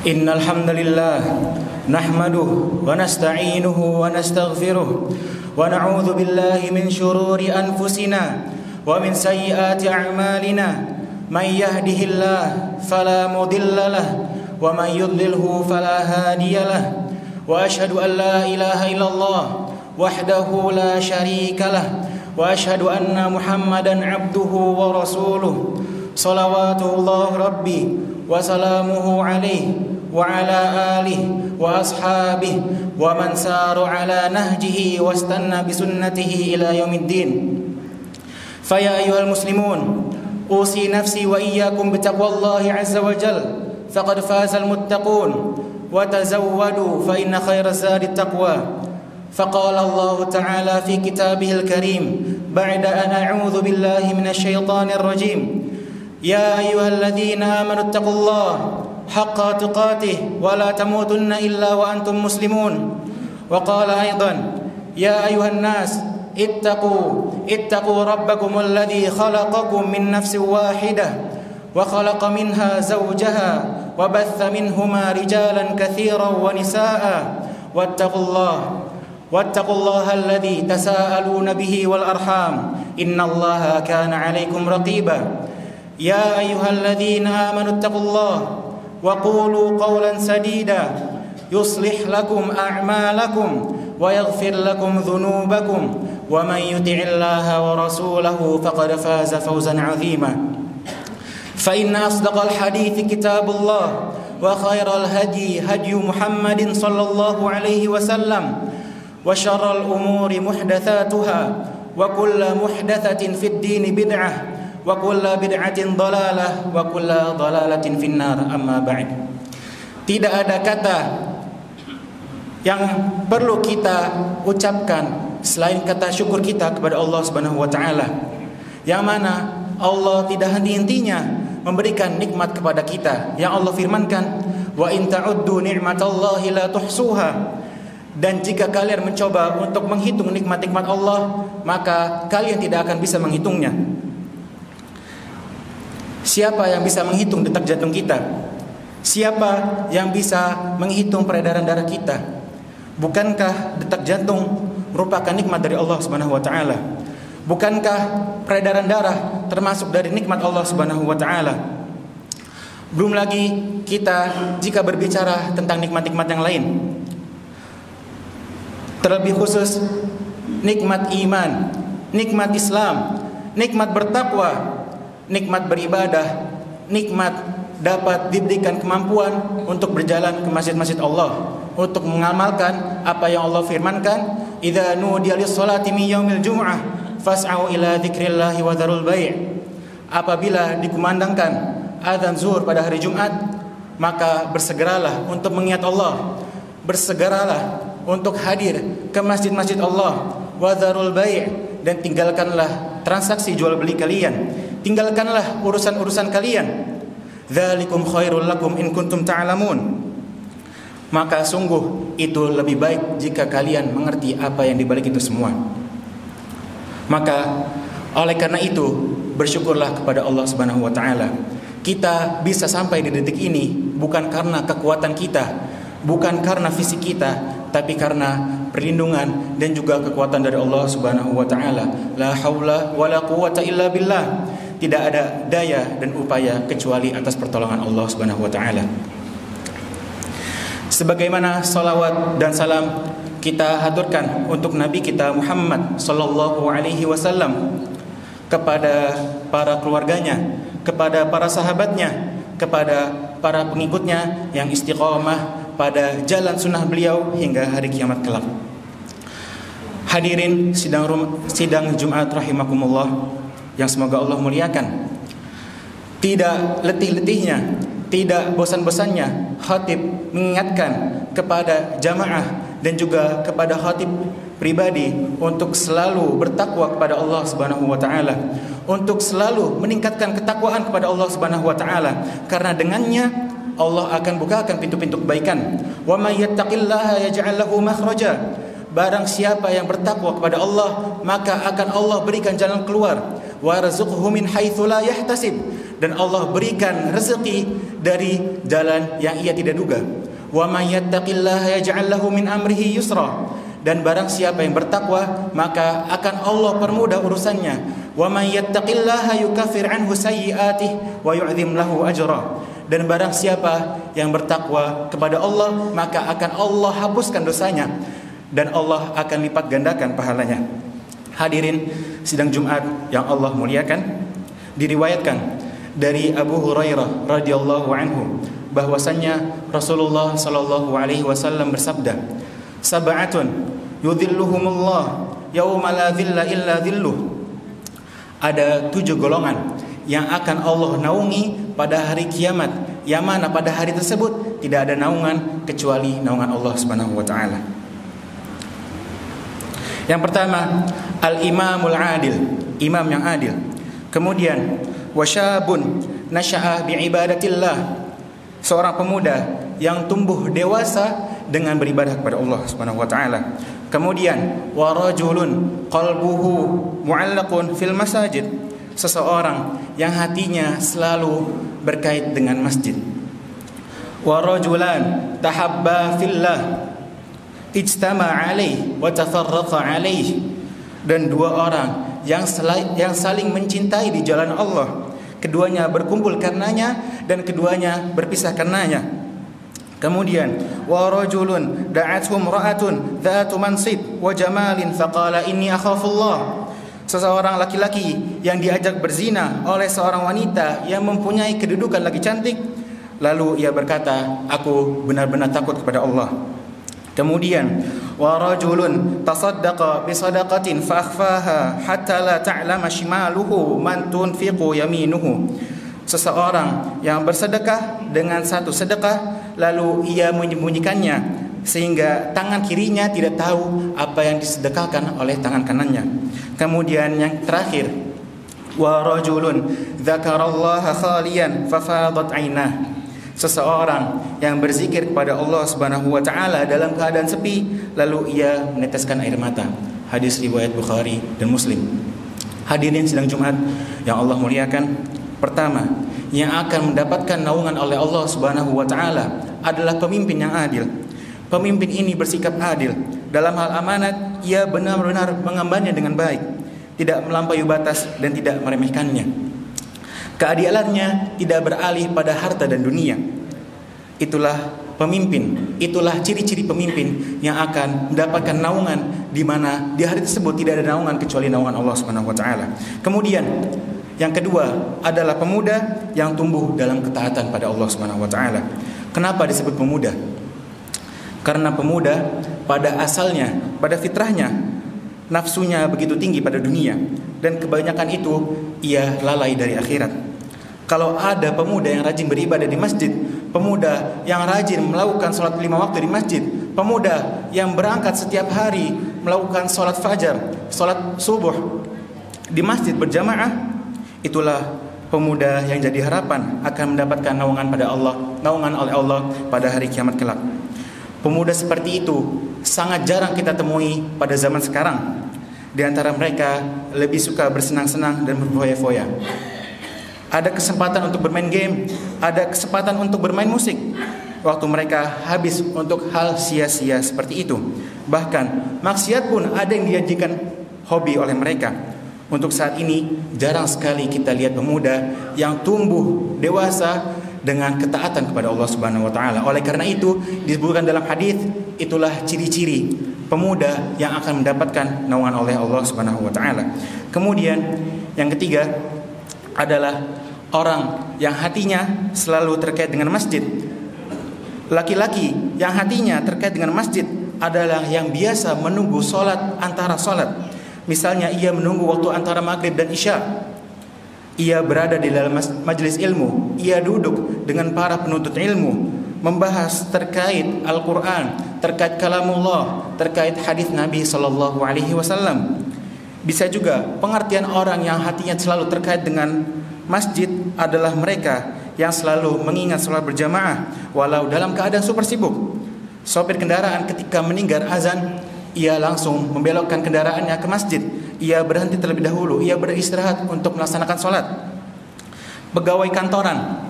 إن الحمد لله نحمده ونستعينه ونستغفره ونعوذ بالله من شرور أنفسنا ومن سيئات أعمالنا من يهده الله فلا مضل له ومن يضلله فلا هادي له وأشهد أن لا إله إلا الله وحده لا شريك له وأشهد أن محمدا عبده ورسوله صلوات الله ربي وسلامه عليه وعلى آله وأصحابه ومن سار على نهجه واستنى بسنته إلى يوم الدين. فيا أيها المسلمون أوصي نفسي وإياكم بتقوى الله عز وجل فقد فاز المتقون وتزودوا فإن خير الزاد التقوى. فقال الله تعالى في كتابه الكريم بعد أن أعوذ بالله من الشيطان الرجيم: يا أيها الذين آمنوا اتقوا الله حق تقاته ولا تموتن إلا وأنتم مسلمون. وقال أيضا: يا أيها الناس اتقوا ربكم الذي خلقكم من نفس واحدة وخلق منها زوجها وبث منهما رجالا كثيرا ونساء واتقوا الله الذي تساءلون به والأرحام إن الله كان عليكم رقيبا. يا أيها الذين آمنوا اتقوا الله وقولوا قولا سديدا يصلح لكم أعمالكم ويغفر لكم ذنوبكم ومن يطع الله ورسوله فقد فاز فوزا عظيما. فإن أصدق الحديث كتاب الله وخير الهدي هدي محمد صلى الله عليه وسلم وشر الأمور محدثاتها وكل محدثة في الدين بدعة وكل بدعة ضلالة وكل ضلالة في النار. أما بعد. Tidak ada kata yang perlu kita ucapkan selain kata syukur kita kepada Allah Subhanahu wa taala, yang mana Allah tidak henti-hentinya memberikan nikmat kepada kita. Yang Allah firmankan, wa in ta'uddu ni'matallahi la tuhsuha. Dan jika kalian mencoba untuk menghitung nikmat-nikmat Allah, maka kalian tidak akan bisa menghitungnya. Siapa yang bisa menghitung detak jantung kita? Siapa yang bisa menghitung peredaran darah kita? Bukankah detak jantung merupakan nikmat dari Allah Subhanahu wa taala? Bukankah peredaran darah termasuk dari nikmat Allah Subhanahu wa taala? Belum lagi kita jika berbicara tentang nikmat-nikmat yang lain. Terlebih khusus nikmat iman, nikmat Islam, nikmat bertakwa, nikmat beribadah, nikmat dapat diberikan kemampuan untuk berjalan ke masjid-masjid Allah, untuk mengamalkan apa yang Allah firmankan, idza nudiya lis-salati min yaumil jumu'ah fas'au ila dzikrillahi wa dzarul bai'. Apabila dikumandangkan azan zuhur pada hari Jumat, maka bersegeralah untuk mengingat Allah, bersegeralah untuk hadir ke masjid-masjid Allah, wa dzarul bai', dan tinggalkanlah transaksi jual beli kalian, tinggalkanlah urusan-urusan kalian. Dzalikum khairul lakum in kuntum ta'lamun. Maka sungguh itu lebih baik jika kalian mengerti apa yang dibalik itu semua. Maka oleh karena itu bersyukurlah kepada Allah Subhanahu wa taala. Kita bisa sampai di detik ini bukan karena kekuatan kita, bukan karena fisik kita, tapi karena perlindungan dan juga kekuatan dari Allah Subhanahu wa taala. La haula wala quwwata illa billah. Tidak ada daya dan upaya kecuali atas pertolongan Allah Subhanahu wa taala. Sebagaimana salawat dan salam kita haturkan untuk Nabi kita Muhammad sallallahu alaihi wasallam, kepada para keluarganya, kepada para sahabatnya, kepada para pengikutnya yang istiqamah pada jalan sunnah beliau hingga hari kiamat kelak. Hadirin sidang Jumat rahimakumullah yang semoga Allah muliakan. Tidak letih-letihnya, tidak bosan-bosannya khatib mengingatkan kepada jamaah dan juga kepada khatib pribadi untuk selalu bertakwa kepada Allah Subhanahu wa taala, untuk selalu meningkatkan ketakwaan kepada Allah Subhanahu wa taala, karena dengannya Allah akan bukakan pintu-pintu kebaikan. Wa may yattaqillaha yaj'al lahu makhraja. Barang siapa yang bertakwa kepada Allah, maka akan Allah berikan jalan keluar. warzuqhu min haitsu la yahtasib, dan Allah berikan rezeki dari jalan yang ia tidak duga. Wa may yattaqillaha yaj'al lahu min amrihi yusra, dan barang siapa yang bertakwa maka akan Allah permudah urusannya. Wa may yattaqillaha yukaffir anhu sayyi'atihi wa yu'zim lahu ajra, dan barang siapa yang bertakwa kepada Allah maka akan Allah hapuskan dosanya dan Allah akan lipat gandakan pahalanya. Hadirin sidang Jumat yang Allah muliakan, diriwayatkan dari Abu Hurairah radhiyallahu anhu bahwasannya Rasulullah sallallahu alaihi wasallam bersabda, "Sab'atun yudhilluhumullah yauma la dhilla illa dhilluh." Ada 7 golongan yang akan Allah naungi pada hari kiamat, yang mana pada hari tersebut tidak ada naungan kecuali naungan Allah Subhanahu wa taala. Yang pertama, al-imamul adil, imam yang adil. Kemudian, wasyabun nasya'a bi'ibadatillah, seorang pemuda yang tumbuh dewasa dengan beribadah kepada Allah Subhanahu wa taala. Kemudian, warajulun qalbuhu mu'allaqun fil masajid, seseorang yang hatinya selalu berkait dengan masjid. Warajulan tahabba fillah ijtama' alaih wa tafarraqa alaih, dan 2 orang yang saling mencintai di jalan Allah, keduanya berkumpul karenanya dan keduanya berpisah karenanya. Kemudian wa rajulun da'athum ra'atun dhatu mansib wa jamalin faqala inni akhafullah, seseorang laki-laki yang diajak berzina oleh seorang wanita yang mempunyai kedudukan lagi cantik, lalu ia berkata, aku benar-benar takut kepada Allah. Kemudian wa rajulun tasaddaqa bi sadaqatin fa akhfaha hatta la ta'lama shimaluhu man tunfiqu yaminuhu, seseorang yang bersedekah dengan satu sedekah lalu ia menyembunyikannya sehingga tangan kirinya tidak tahu apa yang disedekahkan oleh tangan kanannya. Kemudian yang terakhir, wa rajulun dzakarallaha khaliyan fa fadat 'ainah, seseorang yang berzikir kepada Allah Subhanahu wa taala dalam keadaan sepi lalu ia meneteskan air mata. Hadis riwayat Bukhari dan Muslim. Hadirin sidang Jumat yang Allah muliakan, pertama yang akan mendapatkan naungan oleh Allah Subhanahu wa taala adalah pemimpin yang adil. Pemimpin ini bersikap adil dalam hal amanat, ia benar-benar mengembannya dengan baik, tidak melampaui batas dan tidak meremehkannya. Keadilannya tidak beralih pada harta dan dunia. Itulah pemimpin, itulah ciri-ciri pemimpin yang akan mendapatkan naungan, di mana di hari tersebut tidak ada naungan kecuali naungan Allah Subhanahu wa taala. Kemudian yang kedua adalah pemuda yang tumbuh dalam ketaatan pada Allah Subhanahu wa taala. Kenapa disebut pemuda? Karena pemuda pada asalnya, pada fitrahnya, nafsunya begitu tinggi pada dunia, dan kebanyakan itu ia lalai dari akhirat. Kalau ada pemuda yang rajin beribadah di masjid, pemuda yang rajin melakukan sholat 5 waktu di masjid, pemuda yang berangkat setiap hari melakukan sholat fajar, sholat subuh di masjid berjamaah, itulah pemuda yang jadi harapan akan mendapatkan naungan pada Allah, naungan oleh Allah pada hari kiamat kelak. Pemuda seperti itu sangat jarang kita temui pada zaman sekarang. Di antara mereka lebih suka bersenang-senang dan berfoya-foya. Ada kesempatan untuk bermain game, ada kesempatan untuk bermain musik. Waktu mereka habis untuk hal sia-sia seperti itu. Bahkan maksiat pun ada yang dijadikan hobi oleh mereka. Untuk saat ini jarang sekali kita lihat pemuda yang tumbuh dewasa dengan ketaatan kepada Allah Subhanahu wa taala. Oleh karena itu disebutkan dalam hadis, itulah ciri-ciri pemuda yang akan mendapatkan naungan oleh Allah Subhanahu wa taala. Kemudian yang ketiga adalah orang yang hatinya selalu terkait dengan masjid. Laki-laki yang hatinya terkait dengan masjid adalah yang biasa menunggu sholat antara sholat. Misalnya ia menunggu waktu antara maghrib dan isya. Ia berada di dalam majelis ilmu, ia duduk dengan para penuntut ilmu, membahas terkait Al-Quran, terkait kalamullah, terkait hadis Nabi SAW. Bisa juga pengertian orang yang hatinya selalu terkait dengan masjid adalah mereka yang selalu mengingat sholat berjamaah walau dalam keadaan super sibuk. Sopir kendaraan ketika mendengar azan, ia langsung membelokkan kendaraannya ke masjid ia berhenti terlebih dahulu, ia beristirahat untuk melaksanakan sholat. Pegawai kantoran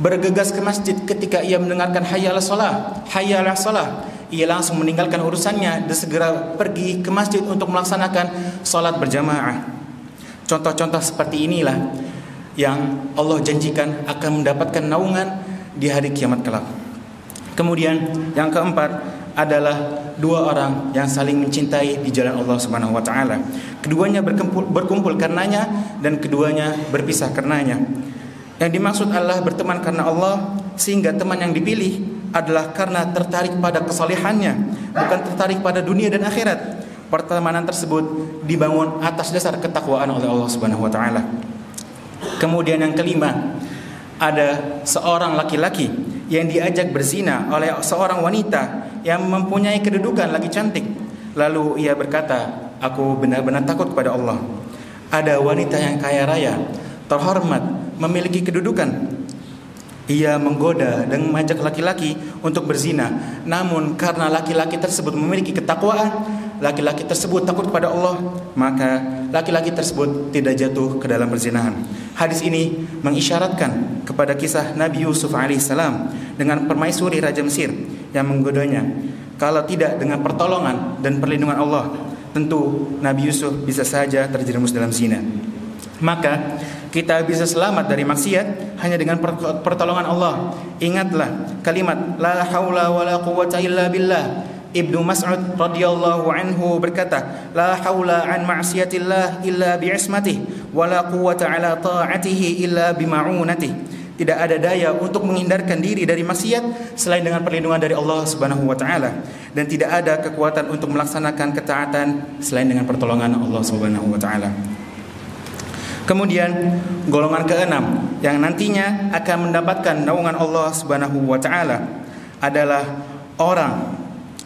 bergegas ke masjid ketika ia mendengarkan hayya 'alas shalah, hayya 'alas shalah. Ia langsung meninggalkan urusannya dan segera pergi ke masjid untuk melaksanakan sholat berjamaah. Contoh-contoh seperti inilah yang Allah janjikan akan mendapatkan naungan di hari kiamat kelak. Kemudian yang keempat adalah dua orang yang saling mencintai di jalan Allah Subhanahu wa taala. Keduanya berkumpul karenanya dan keduanya berpisah karenanya. Yang dimaksud adalah berteman karena Allah, sehingga teman yang dipilih adalah karena tertarik pada kesalehannya, bukan tertarik pada dunia dan akhirat. Pertemanan tersebut dibangun atas dasar ketakwaan oleh Allah Subhanahu wa taala. Kemudian yang kelima, ada seorang laki-laki yang diajak berzina oleh seorang wanita yang mempunyai kedudukan lagi cantik. Lalu ia berkata, "Aku benar-benar takut kepada Allah." Ada wanita yang kaya raya, terhormat, memiliki kedudukan. Ia menggoda dan mengajak laki-laki untuk berzina. Namun karena laki-laki tersebut memiliki ketakwaan, laki-laki tersebut takut kepada Allah, maka laki-laki tersebut tidak jatuh ke dalam perzinahan. Hadis ini mengisyaratkan kepada kisah Nabi Yusuf alaihissalam dengan permaisuri Raja Mesir yang menggodanya. Kalau tidak dengan pertolongan dan perlindungan Allah, tentu Nabi Yusuf bisa saja terjerumus dalam zina. Maka kita bisa selamat dari maksiat hanya dengan pertolongan Allah. Ingatlah kalimat la haula wala quwwata illa billah. Ibnu Mas'ud radhiyallahu anhu berkata, la haula an ma'siyatillah illa bi'ismatih wala quwwata ala ta'atihi illa bima'unatih. Tidak ada daya untuk menghindarkan diri dari maksiat selain dengan perlindungan dari Allah Subhanahu wa taala, dan tidak ada kekuatan untuk melaksanakan ketaatan selain dengan pertolongan Allah Subhanahu wa taala. Kemudian golongan keenam yang nantinya akan mendapatkan naungan Allah Subhanahu wa taala adalah orang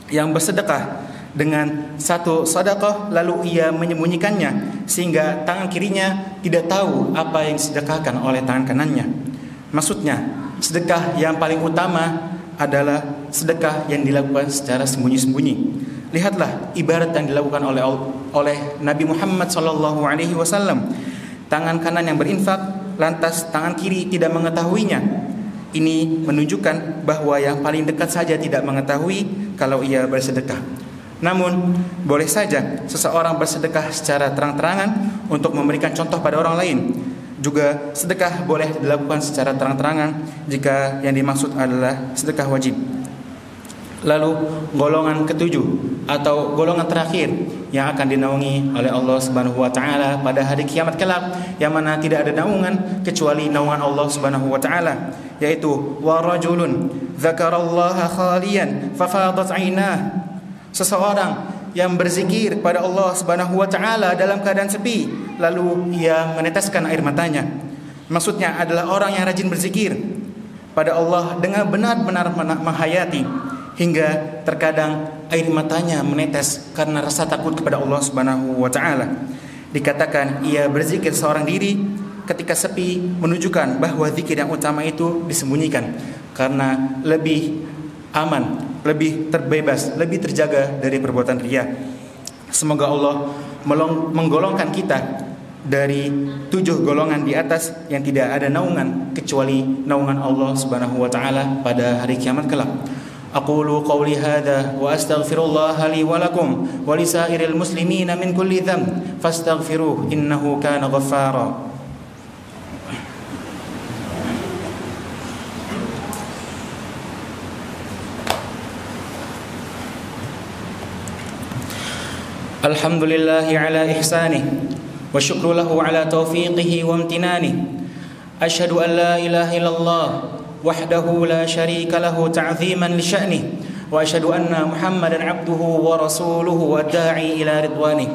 yang bersedekah dengan satu sedekah lalu ia menyembunyikannya sehingga tangan kirinya tidak tahu apa yang disedekahkan oleh tangan kanannya. Maksudnya, sedekah yang paling utama adalah sedekah yang dilakukan secara sembunyi-sembunyi. Lihatlah ibarat yang dilakukan oleh Nabi Muhammad SAW. Tangan kanan yang berinfak, lantas tangan kiri tidak mengetahuinya. Ini menunjukkan bahwa yang paling dekat saja tidak mengetahui kalau ia bersedekah. Namun, boleh saja seseorang bersedekah secara terang-terangan untuk memberikan contoh pada orang lain. Juga sedekah boleh dilakukan secara terang-terangan jika yang dimaksud adalah sedekah wajib. Lalu golongan ketujuh atau golongan terakhir yang akan dinaungi oleh Allah Subhanahu wa taala pada hari kiamat kelak, yang mana tidak ada naungan kecuali naungan Allah Subhanahu wa taala, yaitu wa rajulun dzakarallaha khaliyan fafadat 'ainah. Seseorang yang berzikir pada Allah Subhanahu wa taala dalam keadaan sepi, lalu ia meneteskan air matanya. Maksudnya adalah orang yang rajin berzikir pada Allah dengan benar-benar menghayati, hingga terkadang air matanya menetes karena rasa takut kepada Allah Subhanahu wa taala. Dikatakan ia berzikir seorang diri ketika sepi, menunjukkan bahwa zikir yang utama itu disembunyikan karena lebih aman, lebih terbebas, lebih terjaga dari perbuatan riya. Semoga Allah menggolongkan kita dari 7 golongan di atas yang tidak ada naungan kecuali naungan Allah Subhanahu wa taala pada hari kiamat kelak. Aqulu qawli hadha wa astaghfirullah li wa lakum wa lisairil muslimina min kulli dhanb fastaghfiruh innahu kana ghaffara. Alhamdulillahi ala ihsanih wa syukru lahu ala taufiqihi wa amtinanih. Asyhadu an la ilaha illallah wahdahu la syarika lahu ta'ziman li sya'nih wa asyhadu anna Muhammadan 'abduhu wa rasuluhu wa da'i ila ridwanih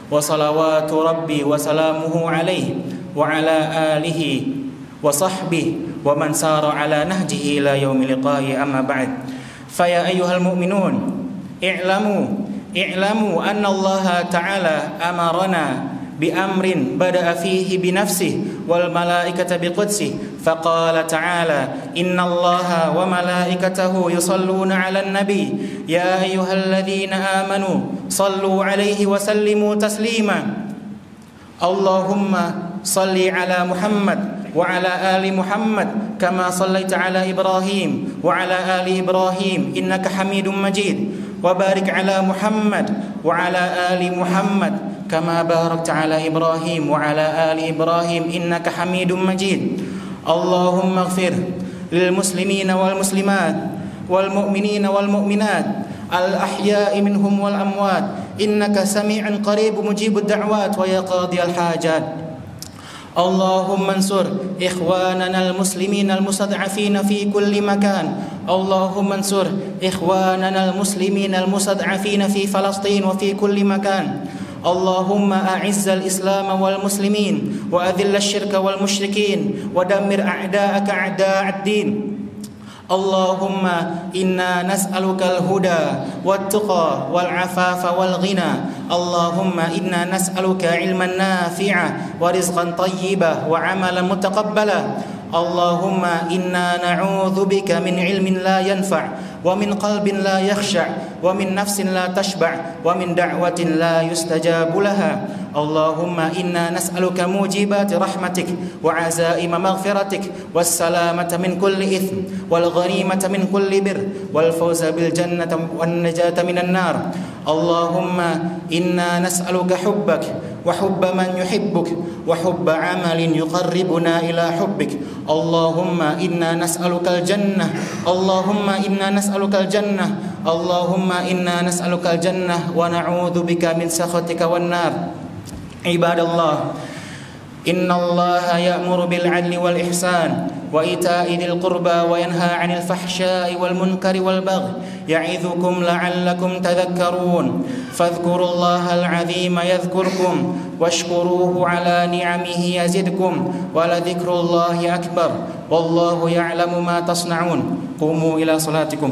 wa salawatu rabbi wa salamuhu alaihi wa ala alihi wa sahbihi wa man sara ala nahjihi ila yaumil liqa'i amma ba'd. Fa ya ayyuhal mu'minun i'lamu anna Allah ta'ala amarana بأمر بدأ فيه بنفسه والملائكة بقدسه فقال تعالى إن الله وملائكته يصلون على النبي يا أيها الذين آمنوا صلوا عليه وسلموا تسليما اللهم صل على محمد وعلى آل محمد كما صليت على إبراهيم وعلى آل إبراهيم إنك حميد مجيد وبارك على محمد وعلى آل محمد كما باركت على إبراهيم وعلى آل إبراهيم إنك حميد مجيد اللهم اغفر للمسلمين والمسلمات والمؤمنين والمؤمنات الأحياء منهم والأموات إنك سميع قريب مجيب الدعوات ويا قاضي الحاجات اللهم انصر إخواننا المسلمين المستضعفين في كل مكان اللهم انصر إخواننا المسلمين المستضعفين في فلسطين وفي كل مكان اللهم أعز الإسلام والمسلمين وأذل الشرك والمشركين ودمر أعداءك أعداء الدين اللهم إنا نسألك الهدى والتقى والعفاف والغنى اللهم إنا نسألك علما نافعا ورزقا طيبا وعملا متقبلا اللهم إنا نعوذ بك من علم لا ينفع ومن قلب لا يخشع ومن نفس لا تشبع ومن دعوة لا يستجاب لها اللهم إنا نسألك موجبات رحمتك وعزائم مغفرتك والسلامة من كل إثم والغنيمة من كل بر والفوز بالجنة والنجاة من النار اللهم إنا نسألك حبك وحب من يحبك وحب عمل يقربنا إلى حبك اللهم إنا نسألك الجنة اللهم إنا نسألك الجنة اللهم إنا نسألك الجنة ونعوذ بك من سخطك والنار عباد الله إن الله يأمر بالعدل والإحسان وإيتاء ذي القربى وينهى عن الفحشاء والمنكر والبغي يعظكم لعلكم تذكرون فاذكروا الله العظيم يذكركم واشكروه على نعمه يزدكم ولذكر الله أكبر والله يعلم ما تصنعون قوموا إلى صلاتكم